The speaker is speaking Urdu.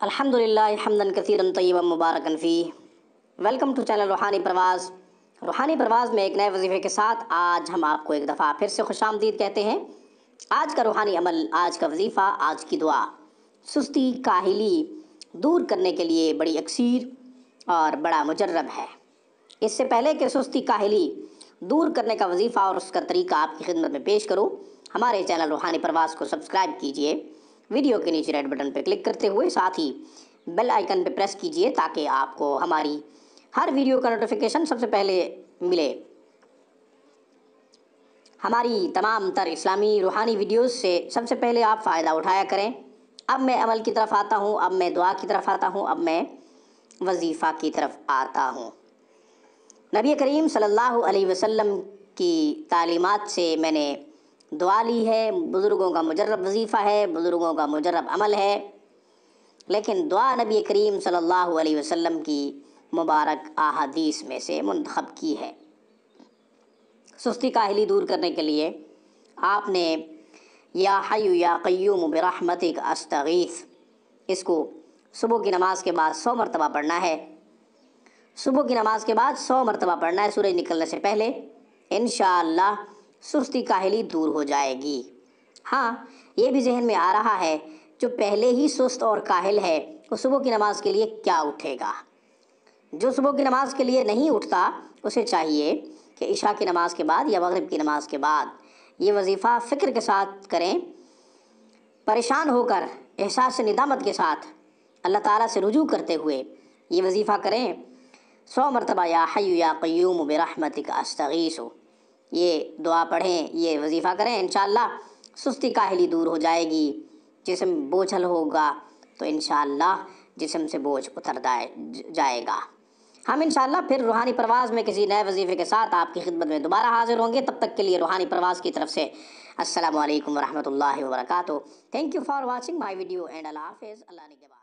الحمدللہ حمدن کثیرن طیبا مبارکن فی۔ ویلکم ٹو چینل روحانی پرواز۔ روحانی پرواز میں ایک نئے وظیفے کے ساتھ آج ہم آپ کو ایک دفعہ پھر سے خوش آمدید کہتے ہیں۔ آج کا روحانی عمل، آج کا وظیفہ، آج کی دعا سستی کاہلی دور کرنے کے لیے بڑی اکثیر اور بڑا مجرب ہے۔ اس سے پہلے کہ سستی کاہلی دور کرنے کا وظیفہ اور اس کا طریقہ آپ کی خدمت میں پیش کروں، ہمارے چینل روحانی پرواز کو سبسکرائب کیجئے، ویڈیو کے نیچے ریڈ بٹن پہ کلک کرتے ہوئے ساتھ ہی بیل آئیکن پہ پریس کیجئے تاکہ آپ کو ہماری ہر ویڈیو کا نوٹیفیکیشن سب سے پہلے ملے۔ ہماری تمام تر اسلامی روحانی ویڈیوز سے سب سے پہلے آپ فائدہ اٹھایا کریں۔ اب میں عمل کی طرف آتا ہوں، اب میں دعا کی طرف آتا ہوں، اب میں وظیفہ کی طرف آتا ہوں۔ نبی کریم صلی اللہ علیہ وسلم کی تعلیمات سے میں نے دعا لی ہے، بزرگوں کا مجرب وظیفہ ہے، بزرگوں کا مجرب عمل ہے، لیکن دعا نبی کریم صلی اللہ علیہ وسلم کی مبارک احادیث میں سے منتخب کی ہے۔ سستی کاہلی دور کرنے کے لیے آپ نے یا حی یا قیوم برحمتک استغیث، اس کو صبح کی نماز کے بعد 100 مرتبہ پڑھنا ہے۔ صبح کی نماز کے بعد 100 مرتبہ پڑھنا ہے سورج نکلنے سے پہلے، انشاءاللہ سستی کاہلی دور ہو جائے گی۔ ہاں، یہ بھی ذہن میں آ رہا ہے جو پہلے ہی سست اور کاہل ہے وہ صبح کی نماز کے لیے کیا اٹھے گا؟ جو صبح کی نماز کے لیے نہیں اٹھتا اسے چاہیے کہ عشاء کی نماز کے بعد یا مغرب کی نماز کے بعد یہ وظیفہ فکر کے ساتھ کریں، پریشان ہو کر، احساس ندامت کے ساتھ اللہ تعالیٰ سے رجوع کرتے ہوئے یہ وظیفہ کریں۔ 100 مرتبہ یا حی یا قیوم برحمتک استغیث، یہ دعا پڑھیں، یہ وظیفہ کریں، انشاءاللہ سستی کاہلی دور ہو جائے گی۔ جسم بوجھل ہوگا تو انشاءاللہ جسم سے بوجھ اتر جائے گا۔ ہم انشاءاللہ پھر روحانی پرواز میں کسی نئے وظیفے کے ساتھ آپ کی خدمت میں دوبارہ حاضر ہوں گے۔ تب تک کے لیے روحانی پرواز کی طرف سے السلام علیکم ورحمۃ اللہ وبرکاتہ۔ Thank you for watching my video and اللہ حافظ۔ اللہ نگہبان۔